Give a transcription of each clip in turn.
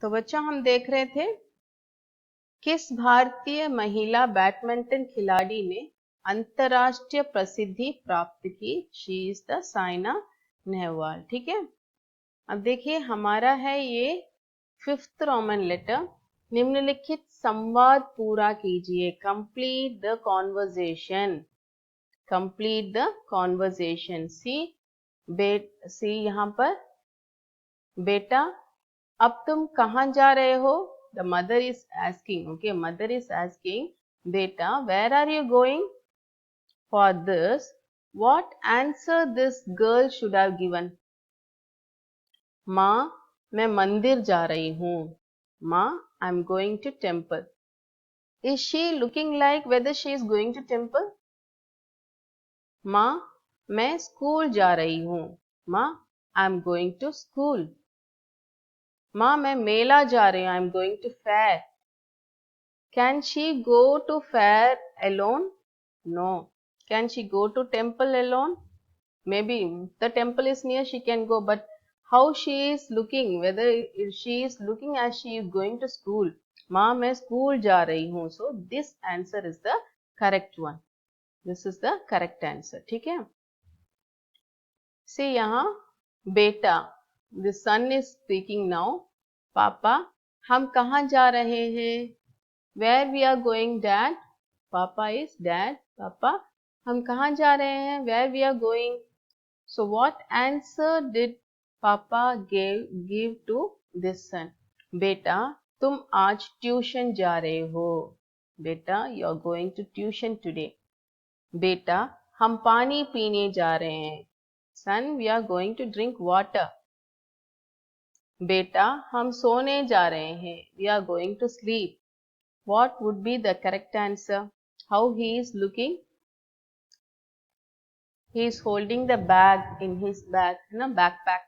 तो बच्चों हम देख रहे थे किस भारतीय महिला बैडमिंटन खिलाड़ी ने अंतरराष्ट्रीय प्रसिद्धि प्राप्त की। She is the Saina Nehwal. ठीक है, अब देखिए हमारा है ये 5th रोमन लेटर। निम्नलिखित संवाद पूरा कीजिए। Complete the conversation. Complete the conversation. See यहाँ पर बेटा अब तुम कहाँ जा रहे हो? The mother is asking. Okay, mother is asking, beta, where are you going? For this, what answer this girl should have given? माँ, मैं मंदिर जा रही हूँ। माँ, I'm going to temple. Is she looking like whether she is going to temple? माँ, मैं school जा रही हूँ। माँ, I'm going to school. माँ, मैं मेला जा रही हूँ। I'm going to fair. Can she go to fair alone? No. Can she go to temple alone? Maybe the temple is near, she can go, but how she is looking, whether she is looking as she is going to school. माँ मैं school जा रही हूँ. So this answer is the correct one. This is the correct answer. ठीक है. See यहाँ बेटा, the son is speaking now. पापा हम कहाँ जा रहे हैं? Where we are going, Dad? Papa is Dad. Papa, हम कहाँ जा रहे हैं? Where we are going? So what answer did Papa give to this son? बेटा, तुम आज ट्यूशन जा रहे हो. बेटा, you are going to tuition today. बेटा, हम पानी पीने जा रहे हैं. Son, we are going to drink water. बेटा, हम सोने जा रहे हैं. We are going to sleep. What would be the correct answer? How he is looking? He is holding the bag in his bag, backpack.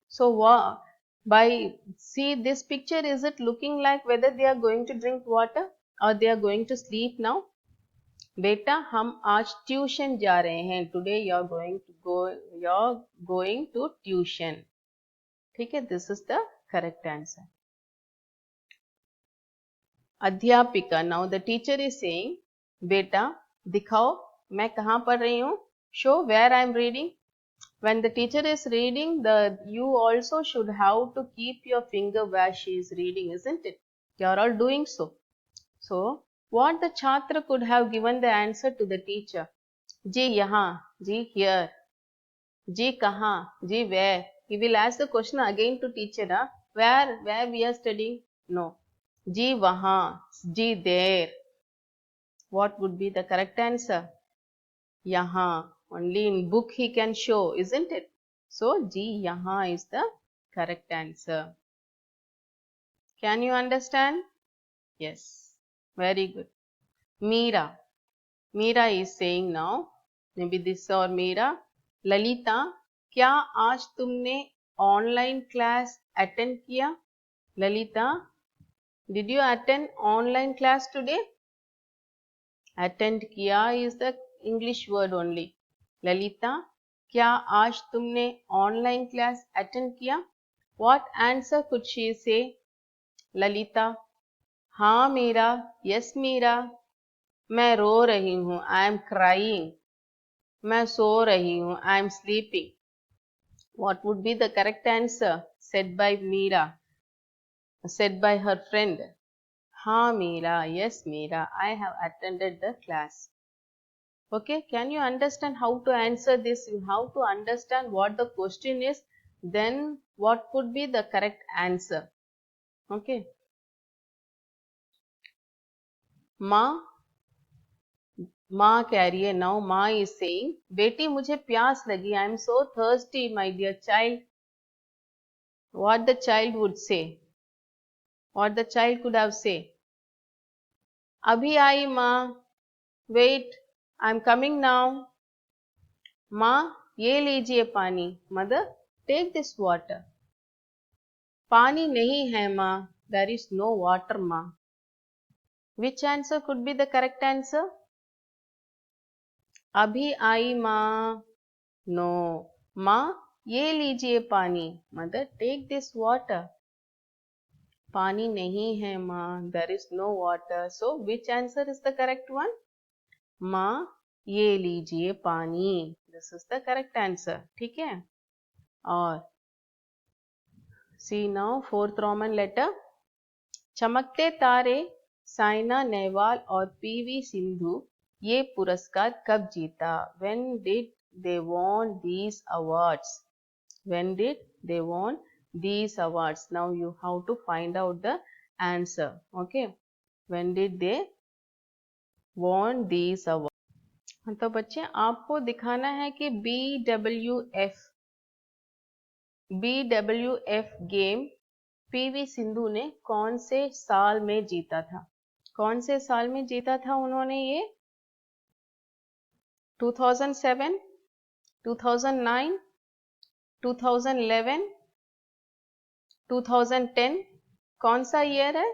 So see this picture, is it looking like whether they are going to drink water or they are going to sleep now? बेटा हम आज tuition जा रहे हैं. Today you are going to tuition. ठीक है, this is the correct answer. अध्यापिका, now the teacher is saying, बेटा दिखाओ मैं कहाँ पढ़ रही हूँ. Show where I am reading. When the teacher is reading, you also should have to keep your finger where she is reading, isn't it? You are all doing so. So what the chhatra could have given the answer to the teacher? जी यहाँ, जी here, जी कहाँ, जी where. He will ask the question again to teacher. Where we are studying? No. जी वहाँ, जी there. What would be the correct answer? यहाँ. Only in book he can show, isn't it? So जी यहाँ is the correct answer. Can you understand? Yes. Very good. Meera. Meera is saying now, maybe this or Meera. Lalita, क्या आज तुमने online class attend किया? Lalita, did you attend online class today? Attend किया is the English word only. Lalita, क्या आज तुमने online class attend किया? What answer could she say? Lalita, हाँ मीरा, yes मीरा, मैं रो रही हूँ, I am crying. मैं सो रही हूँ, I am sleeping. What would be the correct answer? Said by Meera, said by her friend. हाँ Meera, yes Meera, I have attended the class. Okay, can you understand how to answer this? You have to understand what the question is, then what could be the correct answer. Okay. माँ कह रही है. Now माँ is saying, बेटी मुझे प्यास लगी. I am so thirsty, my dear child. What the child would say? What the child could have said? अभी आई माँ. Wait, I am coming now. माँ ये लीजिए पानी. Mother, take this water. पानी नहीं है माँ. There is no water माँ. Which answer could be the correct answer? अभी आई माँ. No. माँ ये लीजिए पानी. Mother, take this water. पानी नहीं है माँ, there is no water, so which answer is the correct one? माँ ये लीजिए पानी, this is the correct answer, ठीक है। और see now fourth roman letter, चमकते तारे, साइना नेहवाल और पीवी सिंधु ये पुरस्कार कब जीता? When did they won these awards? When did they won these awards? Now you have to find out the answer. Okay. When did they won these awards? तो बच्चे आपको दिखाना है कि BWF गेम पीवी सिंधु ने कौन से साल में जीता था? कौन से साल में जीता था उन्होंने ये? 2007, 2009, 2011, 2010, कौन सा ईयर है?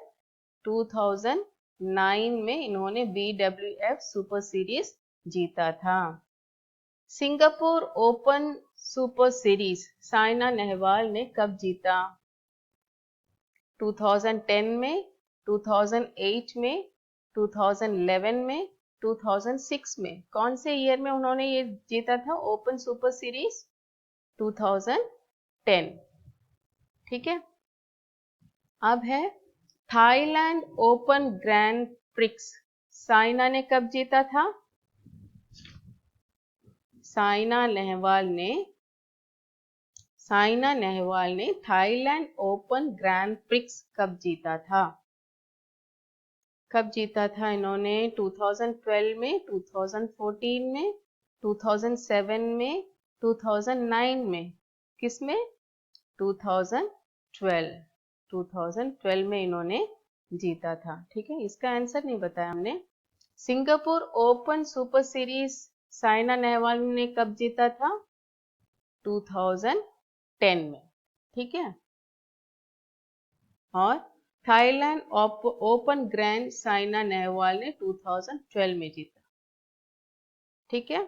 2009 में इन्होंने BWF सुपर सीरीज जीता था। Singapore open super series Saina Nehwal ने कब जीता? 2010 में, 2008 में, 2011 में, 2006 में, कौन से ईयर में उन्होंने ये जीता था ओपन सुपर सीरीज? 2010, ठीक है। अब है Thailand open grand prix, Saina ने कब जीता था? साइना नेहवाल ने थाईलैंड ओपन ग्रैंड प्रिक्स कब जीता था? कब जीता था इन्होंने? 2012 में, 2014 में, 2007 में, 2009 में, किसमें? 2012 में इन्होंने जीता था, ठीक है। इसका आंसर नहीं बताया हमने। Singapore open super series Saina Nehwal ने कब जीता था? 2010 में, ठीक है। और Thailand open grand Saina Nehwal ने 2012 में जीता, ठीक है।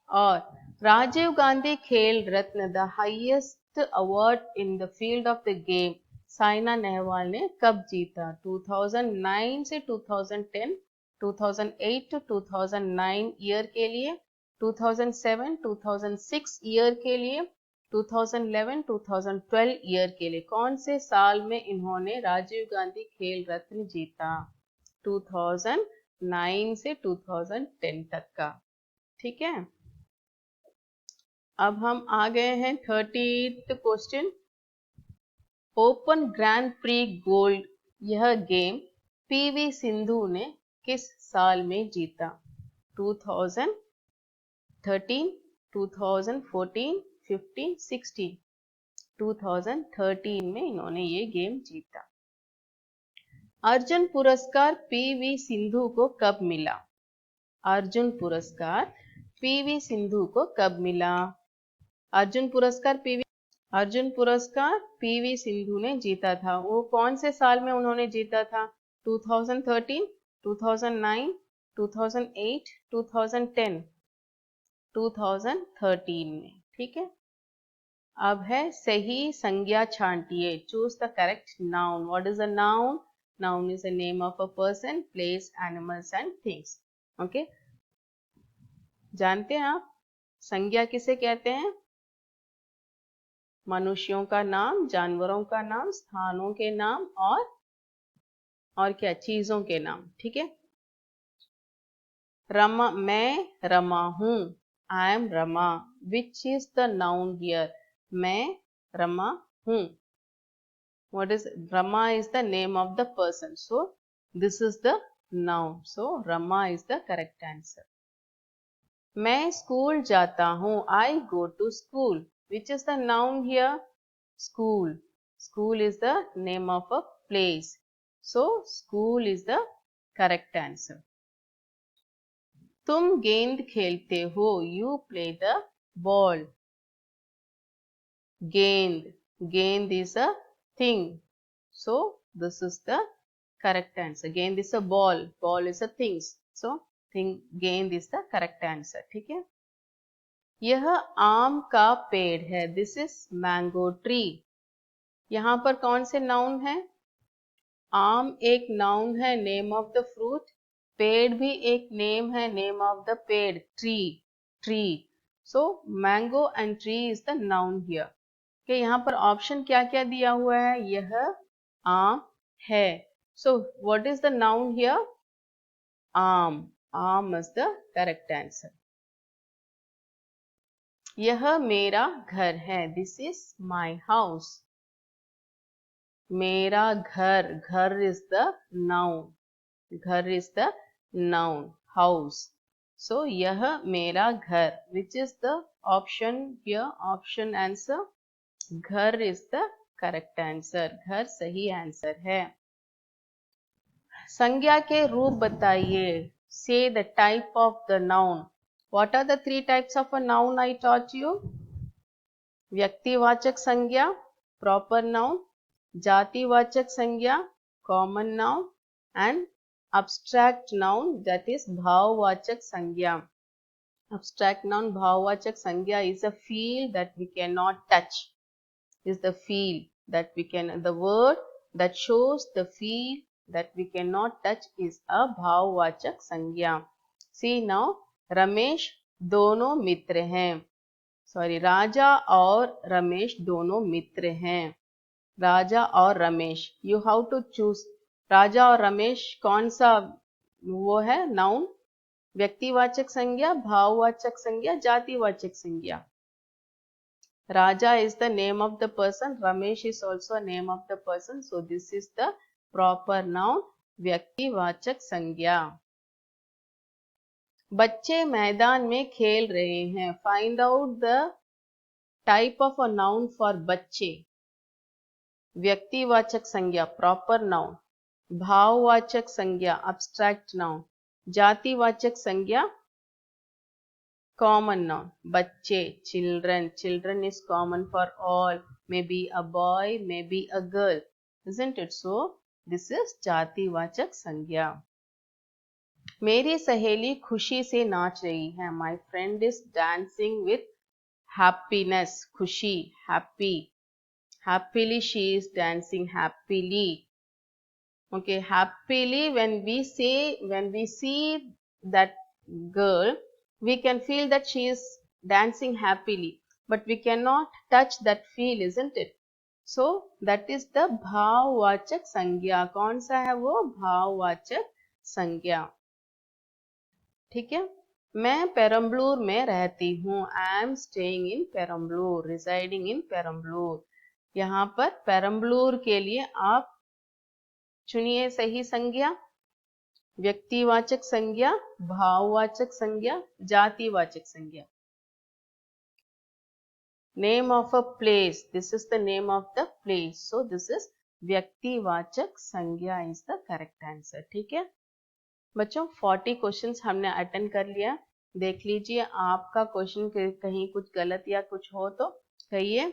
और Rajiv Gandhi Khel Ratna the highest award in the field of the game Saina Nehwal ने कब जीता? 2009 से 2010, 2008 to 2009 ईयर के लिए, 2007, 2006 ईयर के लिए, 2011, 2012 ईयर के लिए, कौन से साल में इन्होंने राजीव गांधी खेल रत्न जीता? 2009 से 2010 तक का, ठीक है। अब हम आ गए हैं 30th question. Open grand pre gold यह गेम पीवी सिंधु ने किस साल में जीता? 2013, 2014, 15, 16, 2013 में इन्होंने ये गेम जीता। अर्जुन पुरस्कार पीवी सिंधु को कब मिला? अर्जुन पुरस्कार पीवी सिंधु को कब मिला? अर्जुन पुरस्कार पीवी सिंधु ने जीता था। वो कौन से साल में उन्होंने जीता था? 2013, 2009, 2008, 2010, 2013 में, ठीक है। अब है सही संज्ञा छांटिए। Choose the correct noun. What is a noun? Noun is the name of a person, place, animals and things. Okay, जानते हैं आप संज्ञा किसे कहते हैं? मनुष्यों का नाम, जानवरों का नाम, स्थानों के नाम और क्या? चीजों के नाम, ठीक है। रमा, मैं रमा हूं। I am Rama. Which is the noun here? मैं रमा हूं। What is Rama is the name of the person. So this is the noun. So Rama is the correct answer. मैं स्कूल जाता हूँ। I go to school. Which is the noun here? School. School is the name of a place. So school is the correct answer. तुम गेंद खेलते हो। You play the ball. Gend is a thing. So this is the correct answer. Gend is a ball. Ball is a things. So gend is the correct answer. ठीक है। यह आम का पेड़ है। This is mango tree. यहाँ पर कौन से noun है? आम एक नाउन है, नेम ऑफ द फ्रूट. पेड़ भी एक नेम है, नेम ऑफ द पेड़. Tree. So mango and tree is the noun here. कि यहाँ पर ऑप्शन क्या क्या दिया हुआ है? यह आम है. So what is the noun here? आम. आम इज द करेक्ट आंसर. यह मेरा घर है. This is my house. मेरा घर. घर इज द नाउन. घर is the noun. House. So यह मेरा घर. Which is the option here? Option answer. घर is the correct answer. घर सही आंसर है. संज्ञा के रूप बताइए. Say the type of the noun. What are the three types of a noun I taught you? व्यक्तिवाचक संज्ञा, proper noun. जातिवाचक संज्ञा, common noun. And abstract noun, that is भाववाचक संज्ञा. Abstract noun, भाववाचक संज्ञा is a feel that we cannot touch. Is the feel that we can, the word that shows the feel that we cannot touch is a भाववाचक संज्ञा. See now, Ramesh दोनों मित्र हैं. Sorry, राजा और रमेश दोनों मित्र हैं. राजा और Ramesh. You how to choose. Raja और रमेश कौन सा वो है नाउन? व्यक्तिवाचक संज्ञा, भाववाचक संज्ञा, जातिवाचक संज्ञा. राजा is the name of the person. Ramesh is also a name of the person. So this is the proper noun. व्यक्तिवाचक संज्ञा. बच्चे मैदान में खेल रहे हैं. Find out the type of a noun for बच्चे. व्यक्तिवाचक संज्ञा, proper noun. भाववाचक संज्ञा, abstract noun. जातिवाचक संज्ञा, common noun. बच्चे, children. Children is common for all. Maybe a boy, maybe a girl. Isn't it so? This is जातिवाचक संज्ञा. मेरी सहेली खुशी से नाच रही है. My friend is dancing with happiness. खुशी, happy. Happily she is dancing happily. Okay, happily when we see that girl, we can feel that she is dancing happily, but we cannot touch that feel, isn't it? So that is the भाववाचक संज्ञा. कौन सा है वो? भाववाचक संज्ञा. ठीक है. मैं पेरम्बलूर में रहती हूँ. I am staying in Perambalur. Residing in Perambalur. यहाँ पर पेरम्बलूर के लिए आप चुनिए सही संज्ञा. व्यक्तिवाचक संज्ञा, भाववाचक संज्ञा, जातिवाचक संज्ञा. Name of a place. This is the name of the place. So this is व्यक्तिवाचक संज्ञा is the correct answer. ठीक है बच्चों. 40 क्वेश्चंस हमने अटेंड कर लिया. देख लीजिए आपका क्वेश्चन कहीं कुछ गलत या कुछ हो तो कहिए.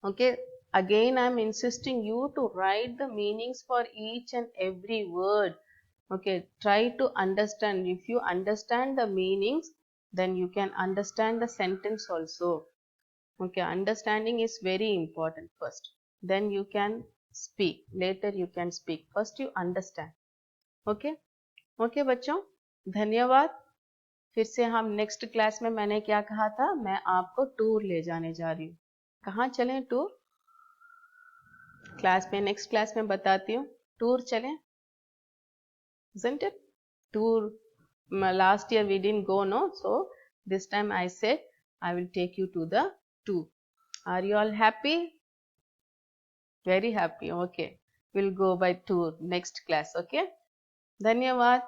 Okay. Again I am insisting you to write the meanings for each and every word. Okay, try to understand. If you understand the meanings, then you can understand the sentence also. Okay, understanding is very important first. Then you can speak. Later you can speak. First you understand. Okay? Okay बच्चों, धन्यवाद. फिर से हम next class में, मैंने क्या कहा था, मैं आपको टूर ले जाने जा रही हूँ. कहाँ चलें टूर? क्लास में, नेक्स्ट क्लास में बताती हूँ. टूर चलें. Isn't it? Tour. Last year we didn't go, no? So this time I said I will take you to the tour. Are you all happy? Very happy. Okay. We'll go by tour next class. Okay. धन्यवाद.